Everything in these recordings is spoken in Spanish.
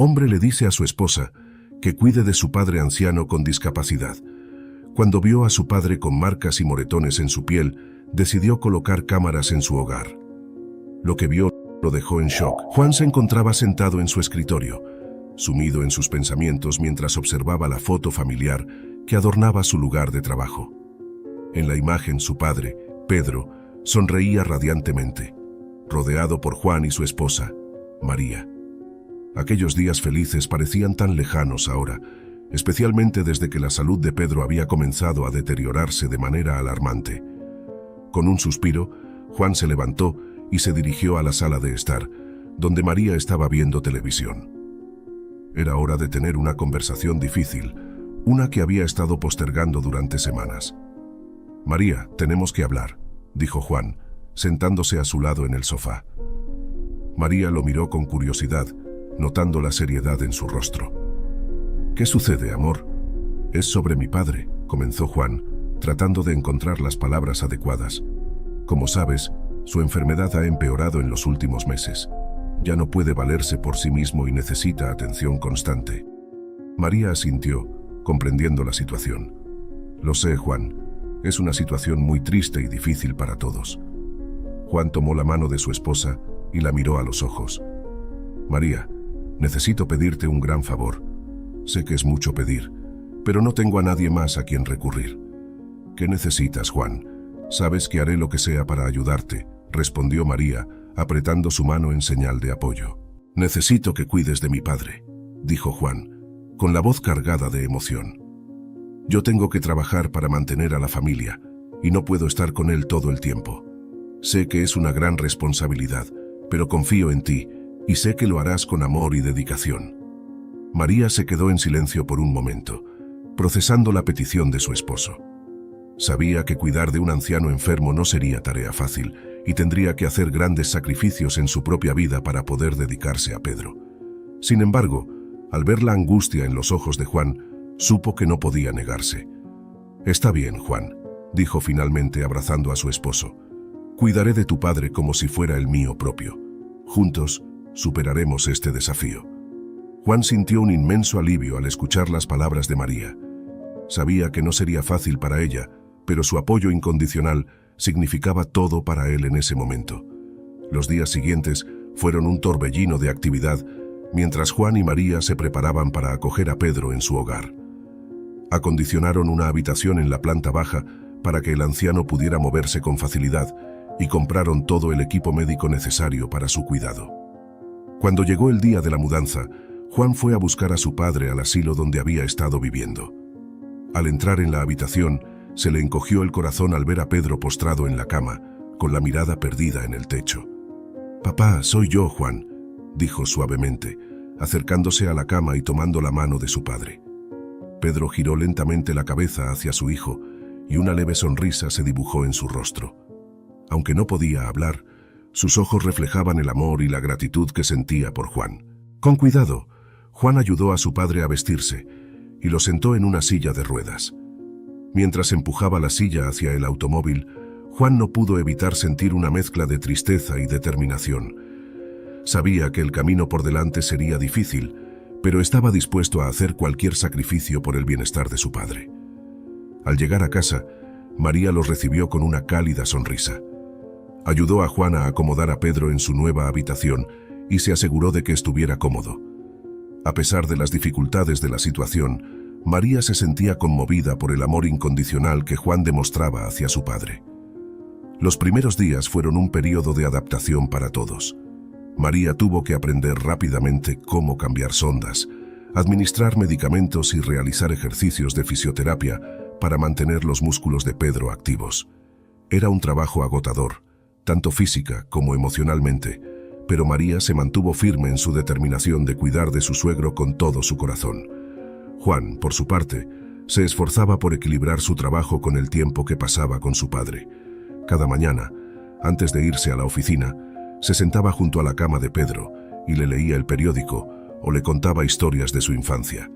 Hombre le dice a su esposa que cuide de su padre anciano con discapacidad. Cuando vio a su padre con marcas y moretones en su piel, decidió colocar cámaras en su hogar. Lo que vio lo dejó en shock. Juan se encontraba sentado en su escritorio, sumido en sus pensamientos mientras observaba la foto familiar que adornaba su lugar de trabajo. En la imagen, su padre, Pedro, sonreía radiantemente, rodeado por Juan y su esposa, María. Aquellos días felices parecían tan lejanos ahora, especialmente desde que la salud de Pedro había comenzado a deteriorarse de manera alarmante. Con un suspiro, Juan se levantó y se dirigió a la sala de estar, donde María estaba viendo televisión. Era hora de tener una conversación difícil, una que había estado postergando durante semanas. «María, tenemos que hablar», dijo Juan, sentándose a su lado en el sofá. María lo miró con curiosidad, notando la seriedad en su rostro. «¿Qué sucede, amor?» «Es sobre mi padre», comenzó Juan, tratando de encontrar las palabras adecuadas. «Como sabes, su enfermedad ha empeorado en los últimos meses. Ya no puede valerse por sí mismo y necesita atención constante». María asintió, comprendiendo la situación. «Lo sé, Juan. Es una situación muy triste y difícil para todos». Juan tomó la mano de su esposa y la miró a los ojos. «María, necesito pedirte un gran favor. Sé que es mucho pedir, pero no tengo a nadie más a quien recurrir». «¿Qué necesitas, Juan? Sabes que haré lo que sea para ayudarte», respondió María, apretando su mano en señal de apoyo. «Necesito que cuides de mi padre», dijo Juan, con la voz cargada de emoción. «Yo tengo que trabajar para mantener a la familia, y no puedo estar con él todo el tiempo. Sé que es una gran responsabilidad, pero confío en ti, y sé que lo harás con amor y dedicación». María se quedó en silencio por un momento, procesando la petición de su esposo. Sabía que cuidar de un anciano enfermo no sería tarea fácil, y tendría que hacer grandes sacrificios en su propia vida para poder dedicarse a Pedro. Sin embargo, al ver la angustia en los ojos de Juan, supo que no podía negarse. «Está bien, Juan», dijo finalmente abrazando a su esposo. «Cuidaré de tu padre como si fuera el mío propio. Juntos, superaremos este desafío». Juan sintió un inmenso alivio al escuchar las palabras de María. Sabía que no sería fácil para ella, pero su apoyo incondicional significaba todo para él en ese momento. Los días siguientes fueron un torbellino de actividad, mientras Juan y María se preparaban para acoger a Pedro en su hogar. Acondicionaron una habitación en la planta baja para que el anciano pudiera moverse con facilidad y compraron todo el equipo médico necesario para su cuidado. Cuando llegó el día de la mudanza, Juan fue a buscar a su padre al asilo donde había estado viviendo. Al entrar en la habitación, se le encogió el corazón al ver a Pedro postrado en la cama, con la mirada perdida en el techo. «Papá, soy yo, Juan», dijo suavemente, acercándose a la cama y tomando la mano de su padre. Pedro giró lentamente la cabeza hacia su hijo y una leve sonrisa se dibujó en su rostro. Aunque no podía hablar, sus ojos reflejaban el amor y la gratitud que sentía por Juan. Con cuidado, Juan ayudó a su padre a vestirse y lo sentó en una silla de ruedas. Mientras empujaba la silla hacia el automóvil, Juan no pudo evitar sentir una mezcla de tristeza y determinación. Sabía que el camino por delante sería difícil, pero estaba dispuesto a hacer cualquier sacrificio por el bienestar de su padre. Al llegar a casa, María los recibió con una cálida sonrisa. Ayudó a Juan a acomodar a Pedro en su nueva habitación y se aseguró de que estuviera cómodo. A pesar de las dificultades de la situación, María se sentía conmovida por el amor incondicional que Juan demostraba hacia su padre. Los primeros días fueron un periodo de adaptación para todos. María tuvo que aprender rápidamente cómo cambiar sondas, administrar medicamentos y realizar ejercicios de fisioterapia para mantener los músculos de Pedro activos. Era un trabajo agotador, tanto física como emocionalmente, pero María se mantuvo firme en su determinación de cuidar de su suegro con todo su corazón. Juan, por su parte, se esforzaba por equilibrar su trabajo con el tiempo que pasaba con su padre. Cada mañana, antes de irse a la oficina, se sentaba junto a la cama de Pedro y le leía el periódico o le contaba historias de su infancia.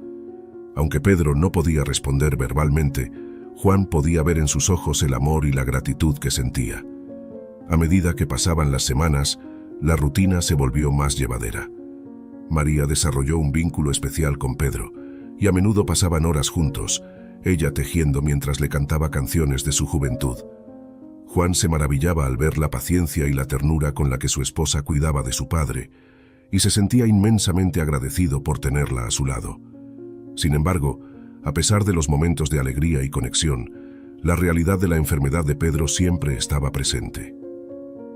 Aunque Pedro no podía responder verbalmente, Juan podía ver en sus ojos el amor y la gratitud que sentía. A medida que pasaban las semanas, la rutina se volvió más llevadera. María desarrolló un vínculo especial con Pedro, y a menudo pasaban horas juntos, ella tejiendo mientras le cantaba canciones de su juventud. Juan se maravillaba al ver la paciencia y la ternura con la que su esposa cuidaba de su padre, y se sentía inmensamente agradecido por tenerla a su lado. Sin embargo, a pesar de los momentos de alegría y conexión, la realidad de la enfermedad de Pedro siempre estaba presente.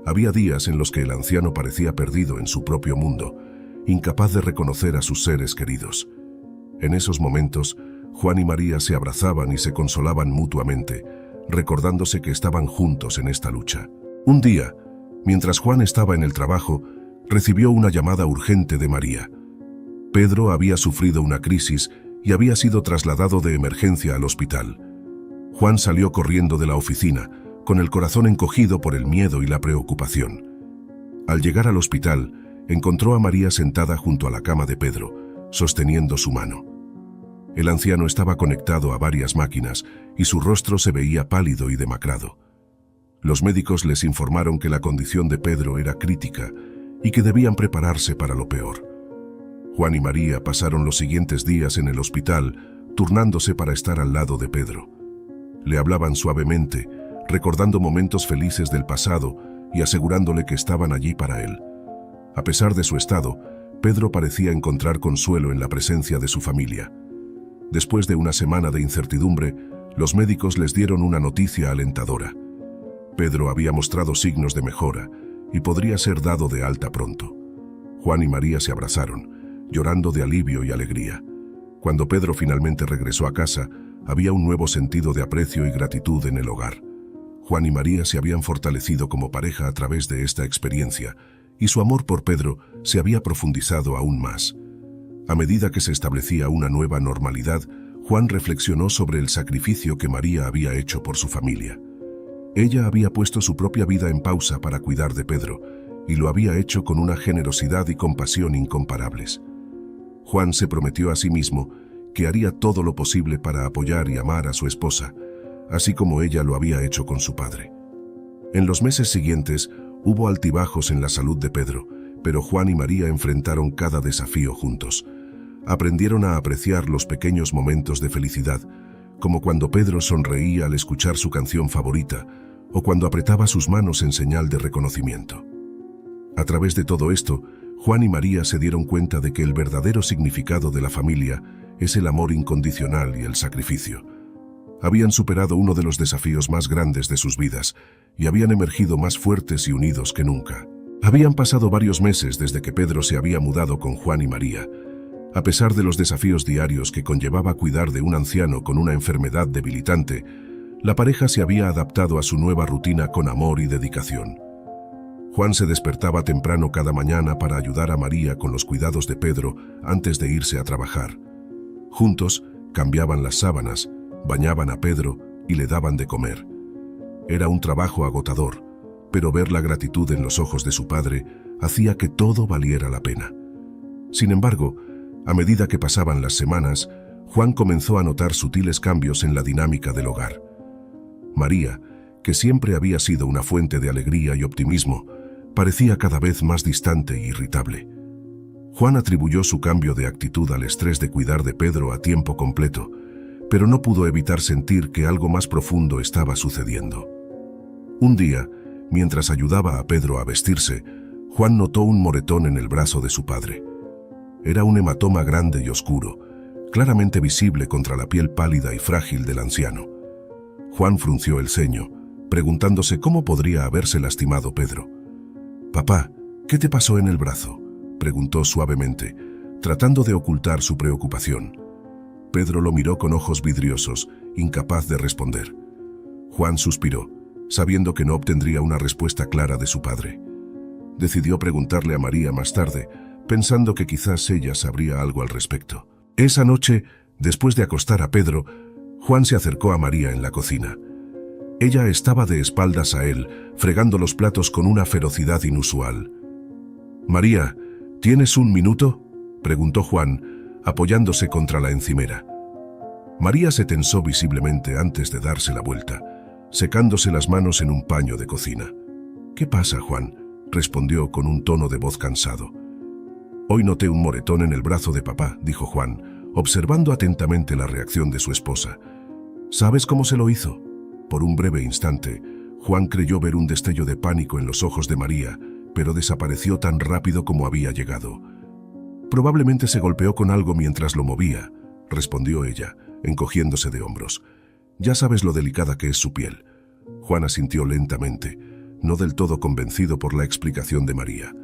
Había días en los que el anciano parecía perdido en su propio mundo, incapaz de reconocer a sus seres queridos. En esos momentos, Juan y María se abrazaban y se consolaban mutuamente, recordándose que estaban juntos en esta lucha. Un día, mientras Juan estaba en el trabajo, recibió una llamada urgente de María. Pedro había sufrido una crisis y había sido trasladado de emergencia al hospital. Juan salió corriendo de la oficina, con el corazón encogido por el miedo y la preocupación. Al llegar al hospital, encontró a María sentada junto a la cama de Pedro, sosteniendo su mano. El anciano estaba conectado a varias máquinas y su rostro se veía pálido y demacrado. Los médicos les informaron que la condición de Pedro era crítica y que debían prepararse para lo peor. Juan y María pasaron los siguientes días en el hospital, turnándose para estar al lado de Pedro. Le hablaban suavemente, recordando momentos felices del pasado y asegurándole que estaban allí para él. A pesar de su estado, Pedro parecía encontrar consuelo en la presencia de su familia. Después de una semana de incertidumbre, los médicos les dieron una noticia alentadora. Pedro había mostrado signos de mejora y podría ser dado de alta pronto. Juan y María se abrazaron, llorando de alivio y alegría. Cuando Pedro finalmente regresó a casa, había un nuevo sentido de aprecio y gratitud en el hogar. Juan y María se habían fortalecido como pareja a través de esta experiencia, y su amor por Pedro se había profundizado aún más. A medida que se establecía una nueva normalidad, Juan reflexionó sobre el sacrificio que María había hecho por su familia. Ella había puesto su propia vida en pausa para cuidar de Pedro, y lo había hecho con una generosidad y compasión incomparables. Juan se prometió a sí mismo que haría todo lo posible para apoyar y amar a su esposa, así como ella lo había hecho con su padre. En los meses siguientes, hubo altibajos en la salud de Pedro, pero Juan y María enfrentaron cada desafío juntos. Aprendieron a apreciar los pequeños momentos de felicidad, como cuando Pedro sonreía al escuchar su canción favorita o cuando apretaba sus manos en señal de reconocimiento. A través de todo esto, Juan y María se dieron cuenta de que el verdadero significado de la familia es el amor incondicional y el sacrificio. Habían superado uno de los desafíos más grandes de sus vidas y habían emergido más fuertes y unidos que nunca. Habían pasado varios meses desde que Pedro se había mudado con Juan y María. A pesar de los desafíos diarios que conllevaba cuidar de un anciano con una enfermedad debilitante, la pareja se había adaptado a su nueva rutina con amor y dedicación. Juan se despertaba temprano cada mañana para ayudar a María con los cuidados de Pedro antes de irse a trabajar. Juntos, cambiaban las sábanas, bañaban a Pedro y le daban de comer. Era un trabajo agotador, pero ver la gratitud en los ojos de su padre hacía que todo valiera la pena. Sin embargo, a medida que pasaban las semanas, Juan comenzó a notar sutiles cambios en la dinámica del hogar. María, que siempre había sido una fuente de alegría y optimismo, parecía cada vez más distante e irritable. Juan atribuyó su cambio de actitud al estrés de cuidar de Pedro a tiempo completo, pero no pudo evitar sentir que algo más profundo estaba sucediendo. Un día, mientras ayudaba a Pedro a vestirse, Juan notó un moretón en el brazo de su padre. Era un hematoma grande y oscuro, claramente visible contra la piel pálida y frágil del anciano. Juan frunció el ceño, preguntándose cómo podría haberse lastimado Pedro. «Papá, ¿qué te pasó en el brazo?», preguntó suavemente, tratando de ocultar su preocupación. Pedro lo miró con ojos vidriosos, incapaz de responder. Juan suspiró, sabiendo que no obtendría una respuesta clara de su padre. Decidió preguntarle a María más tarde, pensando que quizás ella sabría algo al respecto. Esa noche, después de acostar a Pedro, Juan se acercó a María en la cocina. Ella estaba de espaldas a él, fregando los platos con una ferocidad inusual. «María, ¿tienes un minuto?», preguntó Juan, apoyándose contra la encimera. María se tensó visiblemente antes de darse la vuelta, secándose las manos en un paño de cocina. «¿Qué pasa, Juan?», respondió con un tono de voz cansado. Hoy noté un moretón en el brazo de papá, dijo Juan, observando atentamente la reacción de su esposa. ¿Sabes cómo se lo hizo? Por un breve instante, Juan creyó ver un destello de pánico en los ojos de María, pero desapareció tan rápido como había llegado. Probablemente se golpeó con algo mientras lo movía, respondió ella, encogiéndose de hombros. Ya sabes lo delicada que es su piel. Juan asintió lentamente, no del todo convencido por la explicación de María.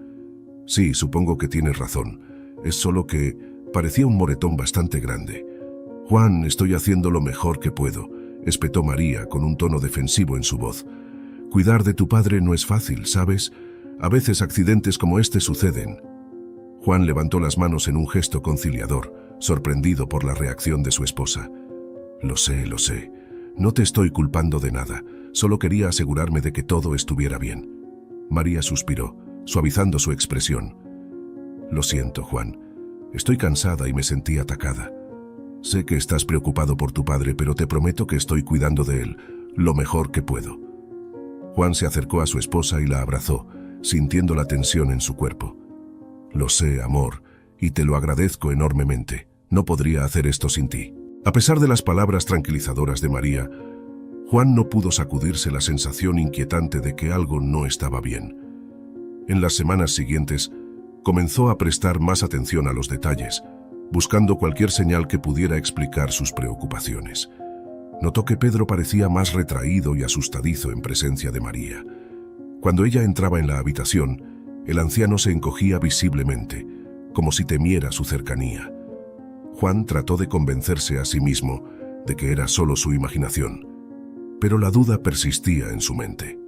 Sí, supongo que tienes razón. Es solo que parecía un moretón bastante grande. Juan, estoy haciendo lo mejor que puedo, espetó María con un tono defensivo en su voz. Cuidar de tu padre no es fácil, ¿sabes? A veces accidentes como este suceden. Juan levantó las manos en un gesto conciliador, sorprendido por la reacción de su esposa. Lo sé. No te estoy culpando de nada. Solo quería asegurarme de que todo estuviera bien. María suspiró, suavizando su expresión. Lo siento, Juan. Estoy cansada y me sentí atacada. Sé que estás preocupado por tu padre, pero te prometo que estoy cuidando de él lo mejor que puedo. Juan se acercó a su esposa y la abrazó, sintiendo la tensión en su cuerpo. Lo sé, amor, y te lo agradezco enormemente. No podría hacer esto sin ti. A pesar de las palabras tranquilizadoras de María, Juan no pudo sacudirse la sensación inquietante de que algo no estaba bien. En las semanas siguientes, comenzó a prestar más atención a los detalles, buscando cualquier señal que pudiera explicar sus preocupaciones. Notó que Pedro parecía más retraído y asustadizo en presencia de María. Cuando ella entraba en la habitación, el anciano se encogía visiblemente, como si temiera su cercanía. Juan trató de convencerse a sí mismo de que era solo su imaginación, pero la duda persistía en su mente.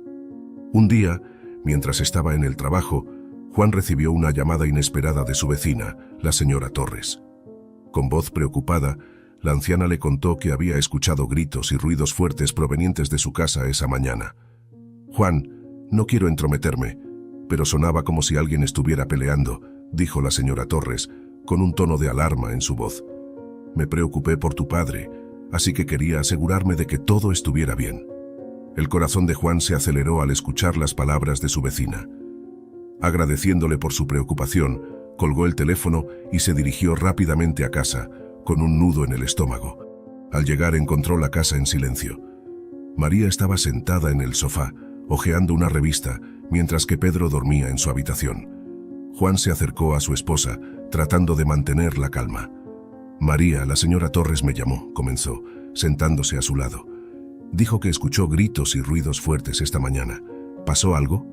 Un día, mientras estaba en el trabajo, Juan recibió una llamada inesperada de su vecina, la señora Torres. Con voz preocupada, la anciana le contó que había escuchado gritos y ruidos fuertes provenientes de su casa esa mañana. Juan, no quiero entrometerme, pero sonaba como si alguien estuviera peleando, dijo la señora Torres, con un tono de alarma en su voz. Me preocupé por tu padre, así que quería asegurarme de que todo estuviera bien. El corazón de Juan se aceleró al escuchar las palabras de su vecina. Agradeciéndole por su preocupación, colgó el teléfono y se dirigió rápidamente a casa, con un nudo en el estómago. Al llegar encontró la casa en silencio. María estaba sentada en el sofá, hojeando una revista, mientras que Pedro dormía en su habitación. Juan se acercó a su esposa, tratando de mantener la calma. María, la señora Torres me llamó, comenzó, sentándose a su lado. Dijo que escuchó gritos y ruidos fuertes esta mañana. ¿Pasó algo?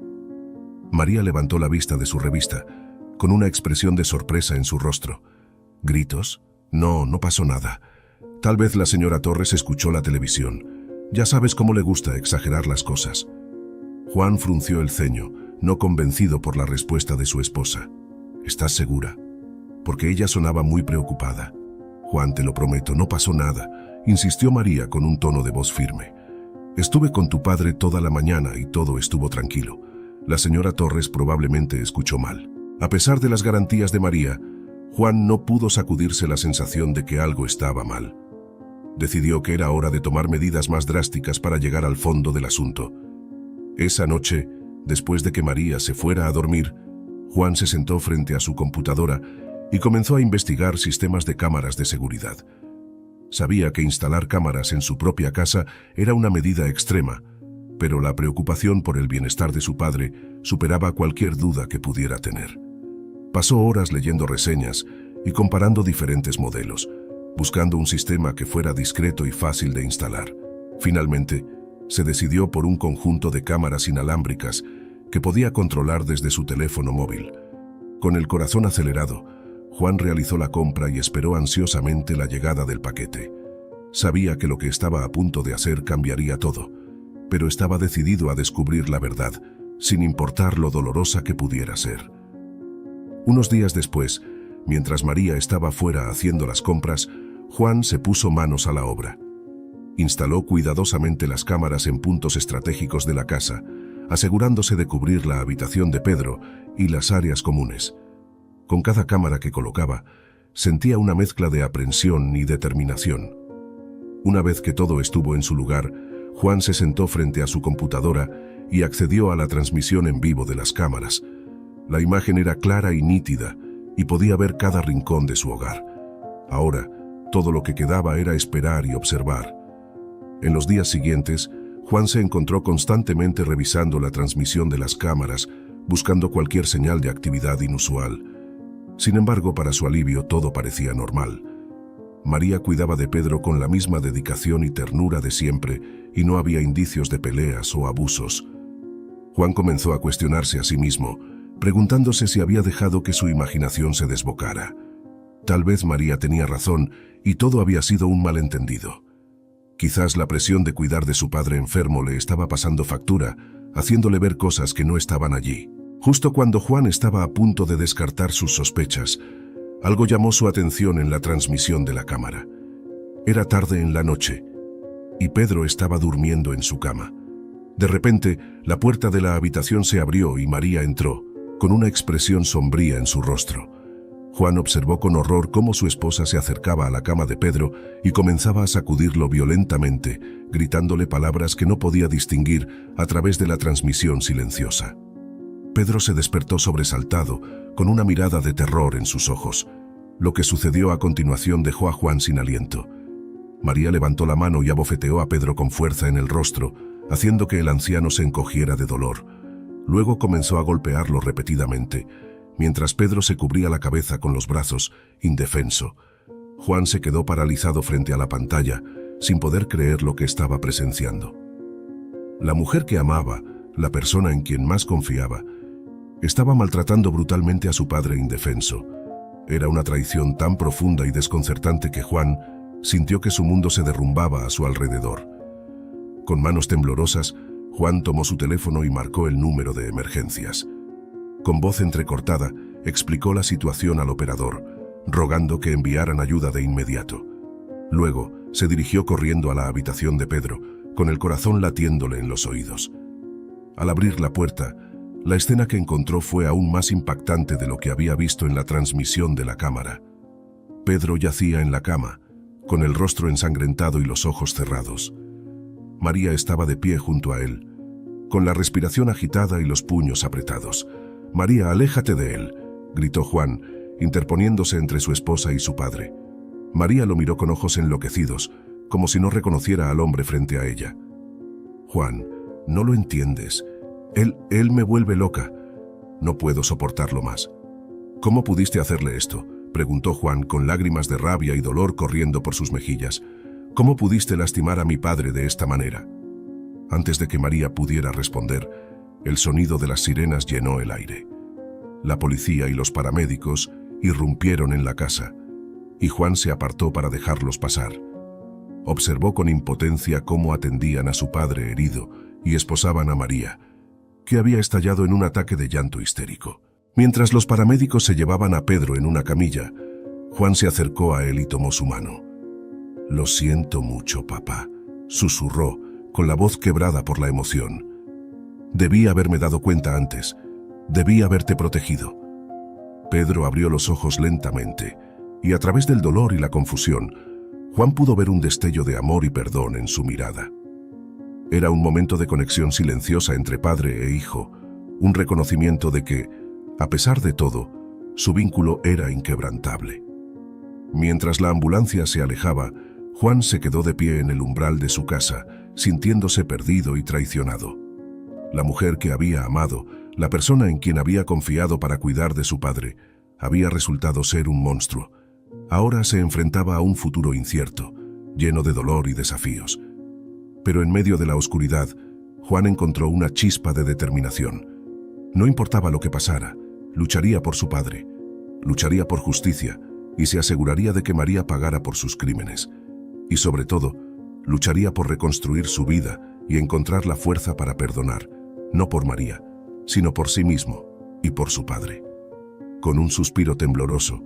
María levantó la vista de su revista, con una expresión de sorpresa en su rostro. ¿Gritos? No pasó nada. Tal vez la señora Torres escuchó la televisión. Ya sabes cómo le gusta exagerar las cosas. Juan frunció el ceño, no convencido por la respuesta de su esposa. ¿Estás segura? Porque ella sonaba muy preocupada. Juan, te lo prometo, no pasó nada, insistió María con un tono de voz firme. Estuve con tu padre toda la mañana y todo estuvo tranquilo. La señora Torres probablemente escuchó mal. A pesar de las garantías de María, Juan no pudo sacudirse la sensación de que algo estaba mal. Decidió que era hora de tomar medidas más drásticas para llegar al fondo del asunto. Esa noche, después de que María se fuera a dormir, Juan se sentó frente a su computadora y comenzó a investigar sistemas de cámaras de seguridad. Sabía que instalar cámaras en su propia casa era una medida extrema, pero la preocupación por el bienestar de su padre superaba cualquier duda que pudiera tener. Pasó horas leyendo reseñas y comparando diferentes modelos, buscando un sistema que fuera discreto y fácil de instalar. Finalmente, se decidió por un conjunto de cámaras inalámbricas que podía controlar desde su teléfono móvil. Con el corazón acelerado, Juan realizó la compra y esperó ansiosamente la llegada del paquete. Sabía que lo que estaba a punto de hacer cambiaría todo, pero estaba decidido a descubrir la verdad, sin importar lo dolorosa que pudiera ser. Unos días después, mientras María estaba fuera haciendo las compras, Juan se puso manos a la obra. Instaló cuidadosamente las cámaras en puntos estratégicos de la casa, asegurándose de cubrir la habitación de Pedro y las áreas comunes. Con cada cámara que colocaba, sentía una mezcla de aprensión y determinación. Una vez que todo estuvo en su lugar, Juan se sentó frente a su computadora y accedió a la transmisión en vivo de las cámaras. La imagen era clara y nítida, y podía ver cada rincón de su hogar. Ahora, todo lo que quedaba era esperar y observar. En los días siguientes, Juan se encontró constantemente revisando la transmisión de las cámaras, buscando cualquier señal de actividad inusual. Sin embargo, para su alivio, todo parecía normal. María cuidaba de Pedro con la misma dedicación y ternura de siempre, y no había indicios de peleas o abusos. Juan comenzó a cuestionarse a sí mismo, preguntándose si había dejado que su imaginación se desbocara. Tal vez María tenía razón y todo había sido un malentendido. Quizás la presión de cuidar de su padre enfermo le estaba pasando factura, haciéndole ver cosas que no estaban allí. Justo cuando Juan estaba a punto de descartar sus sospechas, algo llamó su atención en la transmisión de la cámara. Era tarde en la noche, y Pedro estaba durmiendo en su cama. De repente, la puerta de la habitación se abrió y María entró, con una expresión sombría en su rostro. Juan observó con horror cómo su esposa se acercaba a la cama de Pedro y comenzaba a sacudirlo violentamente, gritándole palabras que no podía distinguir a través de la transmisión silenciosa. Pedro se despertó sobresaltado, con una mirada de terror en sus ojos. Lo que sucedió a continuación dejó a Juan sin aliento. María levantó la mano y abofeteó a Pedro con fuerza en el rostro, haciendo que el anciano se encogiera de dolor. Luego comenzó a golpearlo repetidamente, mientras Pedro se cubría la cabeza con los brazos, indefenso. Juan se quedó paralizado frente a la pantalla, sin poder creer lo que estaba presenciando. La mujer que amaba, la persona en quien más confiaba, estaba maltratando brutalmente a su padre indefenso. Era una traición tan profunda y desconcertante que Juan sintió que su mundo se derrumbaba a su alrededor. Con manos temblorosas, Juan tomó su teléfono y marcó el número de emergencias. Con voz entrecortada, explicó la situación al operador, rogando que enviaran ayuda de inmediato. Luego, se dirigió corriendo a la habitación de Pedro, con el corazón latiéndole en los oídos. Al abrir la puerta, la escena que encontró fue aún más impactante de lo que había visto en la transmisión de la cámara. Pedro yacía en la cama, con el rostro ensangrentado y los ojos cerrados. María estaba de pie junto a él, con la respiración agitada y los puños apretados. «María, aléjate de él», gritó Juan, interponiéndose entre su esposa y su padre. María lo miró con ojos enloquecidos, como si no reconociera al hombre frente a ella. «Juan, no lo entiendes. Él me vuelve loca. No puedo soportarlo más». «¿Cómo pudiste hacerle esto?», preguntó Juan con lágrimas de rabia y dolor corriendo por sus mejillas. «¿Cómo pudiste lastimar a mi padre de esta manera?». Antes de que María pudiera responder, el sonido de las sirenas llenó el aire. La policía y los paramédicos irrumpieron en la casa, y Juan se apartó para dejarlos pasar. Observó con impotencia cómo atendían a su padre herido y esposaban a María, que había estallado en un ataque de llanto histérico. Mientras los paramédicos se llevaban a Pedro en una camilla, Juan se acercó a él y tomó su mano. «Lo siento mucho, papá», susurró, con la voz quebrada por la emoción. «Debí haberme dado cuenta antes. Debí haberte protegido». Pedro abrió los ojos lentamente, y a través del dolor y la confusión, Juan pudo ver un destello de amor y perdón en su mirada. Era un momento de conexión silenciosa entre padre e hijo, un reconocimiento de que, a pesar de todo, su vínculo era inquebrantable. Mientras la ambulancia se alejaba, Juan se quedó de pie en el umbral de su casa, sintiéndose perdido y traicionado. La mujer que había amado, la persona en quien había confiado para cuidar de su padre, había resultado ser un monstruo. Ahora se enfrentaba a un futuro incierto, lleno de dolor y desafíos. Pero en medio de la oscuridad, Juan encontró una chispa de determinación. No importaba lo que pasara, lucharía por su padre, lucharía por justicia y se aseguraría de que María pagara por sus crímenes. Y sobre todo, lucharía por reconstruir su vida y encontrar la fuerza para perdonar, no por María, sino por sí mismo y por su padre. Con un suspiro tembloroso,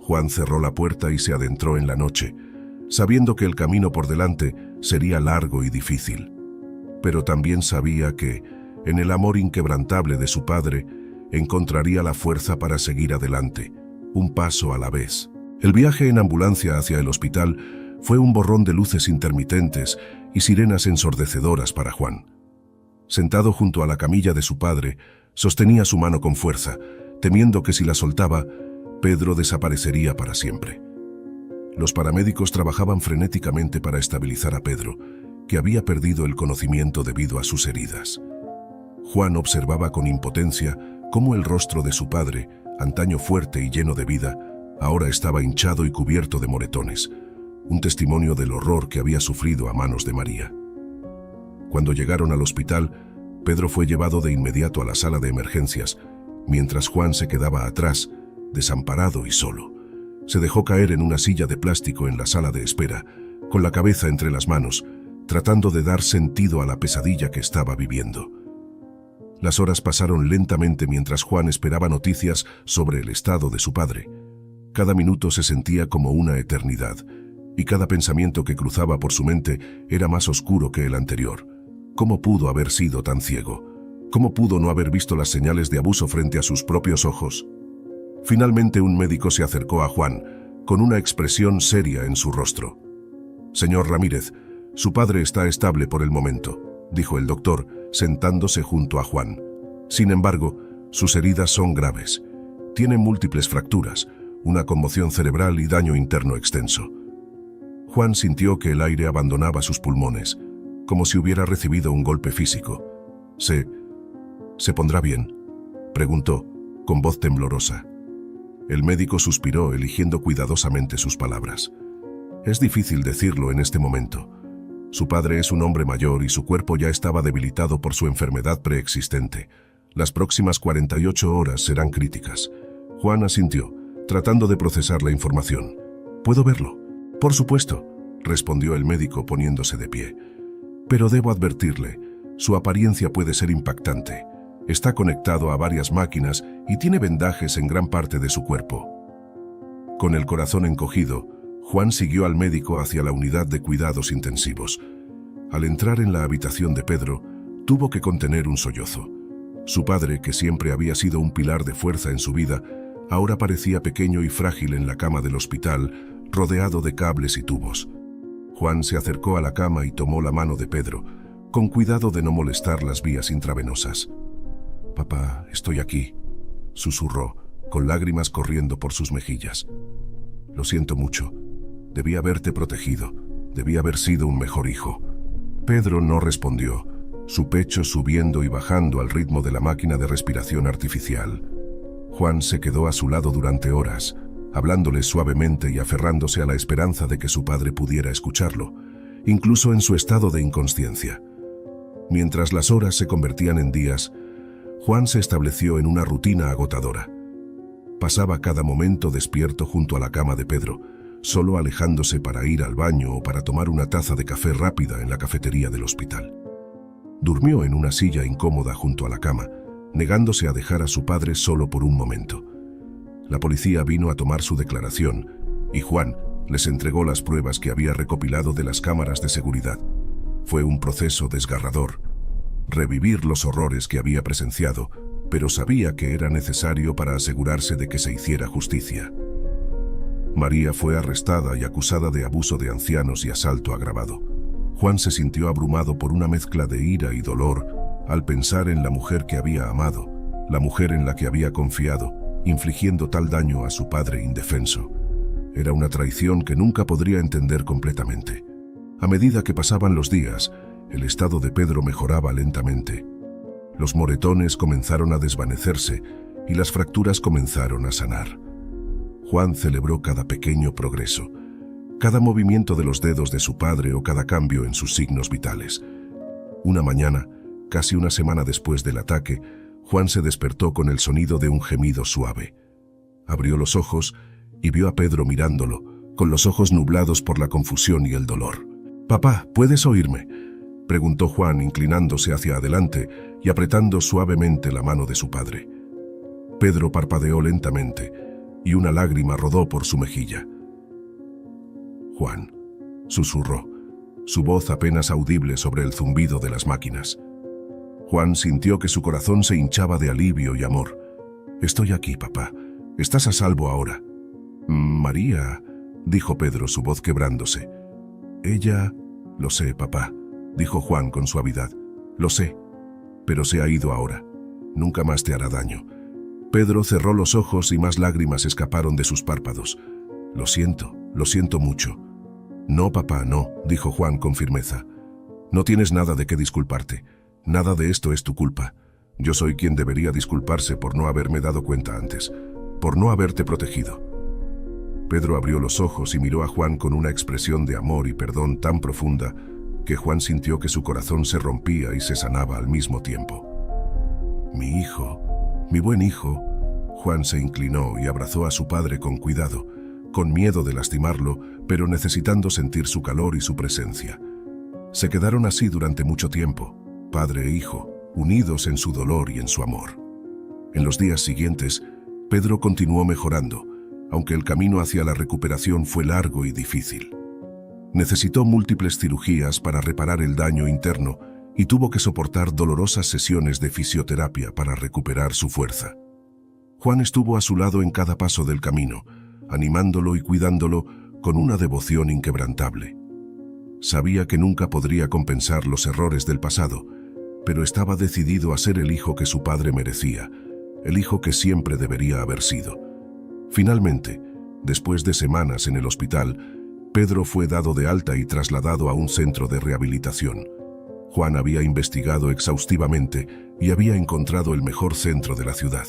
Juan cerró la puerta y se adentró en la noche, sabiendo que el camino por delante sería largo y difícil. Pero también sabía que, en el amor inquebrantable de su padre, encontraría la fuerza para seguir adelante, un paso a la vez. El viaje en ambulancia hacia el hospital fue un borrón de luces intermitentes y sirenas ensordecedoras para Juan. Sentado junto a la camilla de su padre, sostenía su mano con fuerza, temiendo que si la soltaba, Pedro desaparecería para siempre. Los paramédicos trabajaban frenéticamente para estabilizar a Pedro, que había perdido el conocimiento debido a sus heridas. Juan observaba con impotencia cómo el rostro de su padre, antaño fuerte y lleno de vida, ahora estaba hinchado y cubierto de moretones, un testimonio del horror que había sufrido a manos de María. Cuando llegaron al hospital, Pedro fue llevado de inmediato a la sala de emergencias, mientras Juan se quedaba atrás, desamparado y solo. Se dejó caer en una silla de plástico en la sala de espera, con la cabeza entre las manos, tratando de dar sentido a la pesadilla que estaba viviendo. Las horas pasaron lentamente mientras Juan esperaba noticias sobre el estado de su padre. Cada minuto se sentía como una eternidad, y cada pensamiento que cruzaba por su mente era más oscuro que el anterior. ¿Cómo pudo haber sido tan ciego? ¿Cómo pudo no haber visto las señales de abuso frente a sus propios ojos? Finalmente un médico se acercó a Juan, con una expresión seria en su rostro. «Señor Ramírez, su padre está estable por el momento», dijo el doctor, sentándose junto a Juan. «Sin embargo, sus heridas son graves. Tiene múltiples fracturas, una conmoción cerebral y daño interno extenso». Juan sintió que el aire abandonaba sus pulmones, como si hubiera recibido un golpe físico. ¿Se pondrá bien?», preguntó, con voz temblorosa. El médico suspiró, eligiendo cuidadosamente sus palabras. «Es difícil decirlo en este momento. Su padre es un hombre mayor y su cuerpo ya estaba debilitado por su enfermedad preexistente. Las próximas 48 horas serán críticas». Juan asintió, tratando de procesar la información. «¿Puedo verlo?». «Por supuesto», respondió el médico poniéndose de pie. «Pero debo advertirle, su apariencia puede ser impactante. Está conectado a varias máquinas y tiene vendajes en gran parte de su cuerpo». Con el corazón encogido, Juan siguió al médico hacia la unidad de cuidados intensivos. Al entrar en la habitación de Pedro, tuvo que contener un sollozo. Su padre, que siempre había sido un pilar de fuerza en su vida, ahora parecía pequeño y frágil en la cama del hospital, rodeado de cables y tubos. Juan se acercó a la cama y tomó la mano de Pedro, con cuidado de no molestar las vías intravenosas. «Papá, estoy aquí», susurró, con lágrimas corriendo por sus mejillas. «Lo siento mucho. Debí haberte protegido. Debí haber sido un mejor hijo». Pedro no respondió, su pecho subiendo y bajando al ritmo de la máquina de respiración artificial. Juan se quedó a su lado durante horas, hablándole suavemente y aferrándose a la esperanza de que su padre pudiera escucharlo, incluso en su estado de inconsciencia. Mientras las horas se convertían en días, Juan se estableció en una rutina agotadora. Pasaba cada momento despierto junto a la cama de Pedro, solo alejándose para ir al baño o para tomar una taza de café rápida en la cafetería del hospital. Durmió en una silla incómoda junto a la cama, negándose a dejar a su padre solo por un momento. La policía vino a tomar su declaración y Juan les entregó las pruebas que había recopilado de las cámaras de seguridad. Fue un proceso desgarrador. Revivir los horrores que había presenciado, pero sabía que era necesario para asegurarse de que se hiciera justicia. María fue arrestada y acusada de abuso de ancianos y asalto agravado. Juan se sintió abrumado por una mezcla de ira y dolor al pensar en la mujer que había amado, la mujer en la que había confiado, infligiendo tal daño a su padre indefenso. Era una traición que nunca podría entender completamente. A medida que pasaban los días, el estado de Pedro mejoraba lentamente. Los moretones comenzaron a desvanecerse y las fracturas comenzaron a sanar. Juan celebró cada pequeño progreso, cada movimiento de los dedos de su padre o cada cambio en sus signos vitales. Una mañana, casi una semana después del ataque, Juan se despertó con el sonido de un gemido suave. Abrió los ojos y vio a Pedro mirándolo, con los ojos nublados por la confusión y el dolor. «Papá, ¿puedes oírme?», preguntó Juan, inclinándose hacia adelante y apretando suavemente la mano de su padre. Pedro parpadeó lentamente y una lágrima rodó por su mejilla. «Juan», susurró, su voz apenas audible sobre el zumbido de las máquinas. Juan sintió que su corazón se hinchaba de alivio y amor. «Estoy aquí, papá. Estás a salvo ahora». «María», dijo Pedro, su voz quebrándose. «Ella...». «Lo sé, papá», dijo Juan con suavidad. «Lo sé, pero se ha ido ahora. Nunca más te hará daño. Pedro cerró los ojos y más lágrimas escaparon de sus párpados. Lo siento mucho. No, papá, no, dijo Juan con firmeza. No tienes nada de qué disculparte. Nada de esto es tu culpa. Yo soy quien debería disculparse por no haberme dado cuenta antes, por no haberte protegido. Pedro abrió los ojos y miró a Juan con una expresión de amor y perdón tan profunda que Juan sintió que su corazón se rompía y se sanaba al mismo tiempo. Mi hijo, mi buen hijo. Juan se inclinó y abrazó a su padre con cuidado, con miedo de lastimarlo, pero necesitando sentir su calor y su presencia. Se quedaron así durante mucho tiempo, padre e hijo, unidos en su dolor y en su amor. En los días siguientes, Pedro continuó mejorando, aunque el camino hacia la recuperación fue largo y difícil. Necesitó múltiples cirugías para reparar el daño interno y tuvo que soportar dolorosas sesiones de fisioterapia para recuperar su fuerza. Juan estuvo a su lado en cada paso del camino, animándolo y cuidándolo con una devoción inquebrantable. Sabía que nunca podría compensar los errores del pasado, pero estaba decidido a ser el hijo que su padre merecía, el hijo que siempre debería haber sido. Finalmente, después de semanas en el hospital, Pedro fue dado de alta y trasladado a un centro de rehabilitación. Juan había investigado exhaustivamente y había encontrado el mejor centro de la ciudad.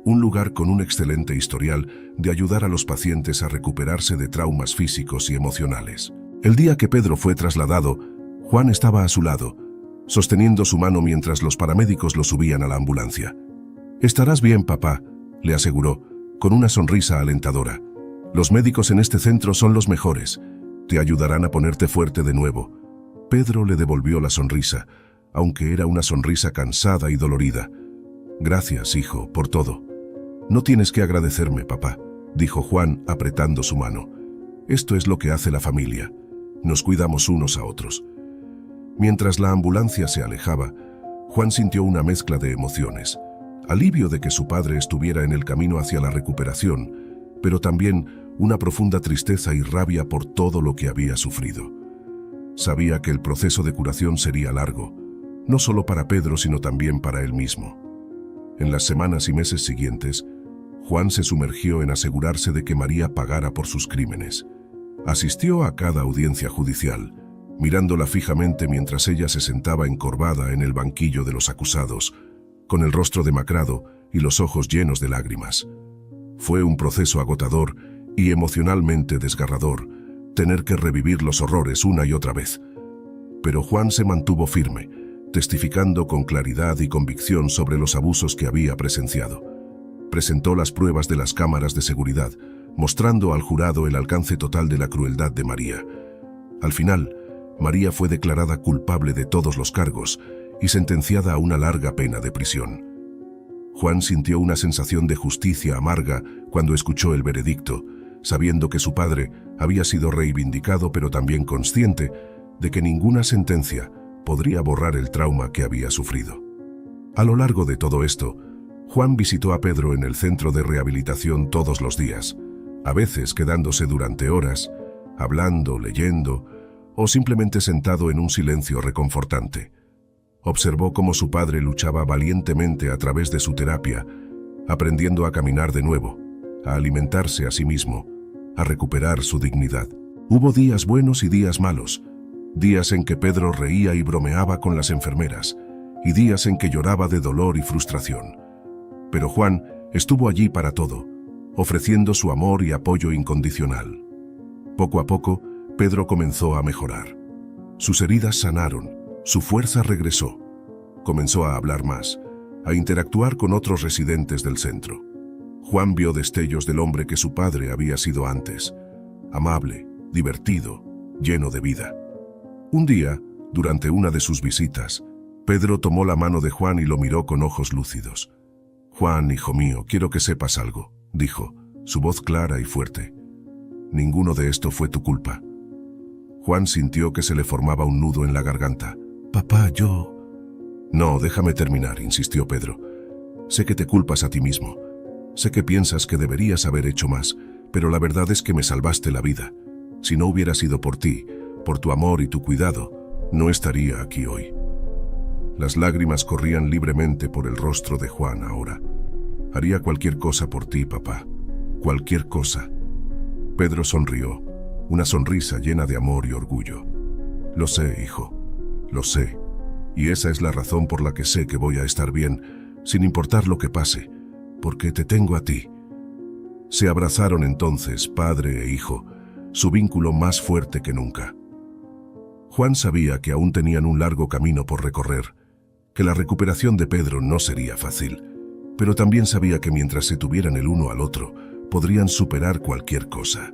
Un lugar con un excelente historial de ayudar a los pacientes a recuperarse de traumas físicos y emocionales. El día que Pedro fue trasladado, Juan estaba a su lado, sosteniendo su mano mientras los paramédicos lo subían a la ambulancia. «Estarás bien, papá», le aseguró, con una sonrisa alentadora. «Los médicos en este centro son los mejores. Te ayudarán a ponerte fuerte de nuevo». Pedro le devolvió la sonrisa, aunque era una sonrisa cansada y dolorida. «Gracias, hijo, por todo». «No tienes que agradecerme, papá», dijo Juan, apretando su mano. «Esto es lo que hace la familia. Nos cuidamos unos a otros». Mientras la ambulancia se alejaba, Juan sintió una mezcla de emociones. Alivio de que su padre estuviera en el camino hacia la recuperación, pero también una profunda tristeza y rabia por todo lo que había sufrido. Sabía que el proceso de curación sería largo, no solo para Pedro, sino también para él mismo. En las semanas y meses siguientes, Juan se sumergió en asegurarse de que María pagara por sus crímenes. Asistió a cada audiencia judicial, mirándola fijamente mientras ella se sentaba encorvada en el banquillo de los acusados, con el rostro demacrado y los ojos llenos de lágrimas. Fue un proceso agotador y emocionalmente desgarrador, tener que revivir los horrores una y otra vez. Pero Juan se mantuvo firme, testificando con claridad y convicción sobre los abusos que había presenciado. Presentó las pruebas de las cámaras de seguridad, mostrando al jurado el alcance total de la crueldad de María. Al final, María fue declarada culpable de todos los cargos y sentenciada a una larga pena de prisión. Juan sintió una sensación de justicia amarga cuando escuchó el veredicto, sabiendo que su padre había sido reivindicado, pero también consciente de que ninguna sentencia podría borrar el trauma que había sufrido. A lo largo de todo esto, Juan visitó a Pedro en el centro de rehabilitación todos los días, a veces quedándose durante horas, hablando, leyendo, o simplemente sentado en un silencio reconfortante. Observó cómo su padre luchaba valientemente a través de su terapia, aprendiendo a caminar de nuevo, a alimentarse a sí mismo, a recuperar su dignidad. Hubo días buenos y días malos, días en que Pedro reía y bromeaba con las enfermeras, y días en que lloraba de dolor y frustración. Pero Juan estuvo allí para todo, ofreciendo su amor y apoyo incondicional. Poco a poco, Pedro comenzó a mejorar. Sus heridas sanaron, su fuerza regresó. Comenzó a hablar más, a interactuar con otros residentes del centro. Juan vio destellos del hombre que su padre había sido antes, amable, divertido, lleno de vida. Un día, durante una de sus visitas, Pedro tomó la mano de Juan y lo miró con ojos lúcidos. «Juan, hijo mío, quiero que sepas algo», dijo, su voz clara y fuerte. «Ninguno de esto fue tu culpa». Juan sintió que se le formaba un nudo en la garganta. «Papá, yo...» «No, déjame terminar», insistió Pedro. «Sé que te culpas a ti mismo. Sé que piensas que deberías haber hecho más, pero la verdad es que me salvaste la vida. Si no hubiera sido por ti, por tu amor y tu cuidado, no estaría aquí hoy». Las lágrimas corrían libremente por el rostro de Juan ahora. Haría cualquier cosa por ti, papá. Cualquier cosa. Pedro sonrió, una sonrisa llena de amor y orgullo. Lo sé, hijo. Lo sé. Y esa es la razón por la que sé que voy a estar bien, sin importar lo que pase, porque te tengo a ti. Se abrazaron entonces, padre e hijo, su vínculo más fuerte que nunca. Juan sabía que aún tenían un largo camino por recorrer, que la recuperación de Pedro no sería fácil, pero también sabía que mientras se tuvieran el uno al otro, podrían superar cualquier cosa.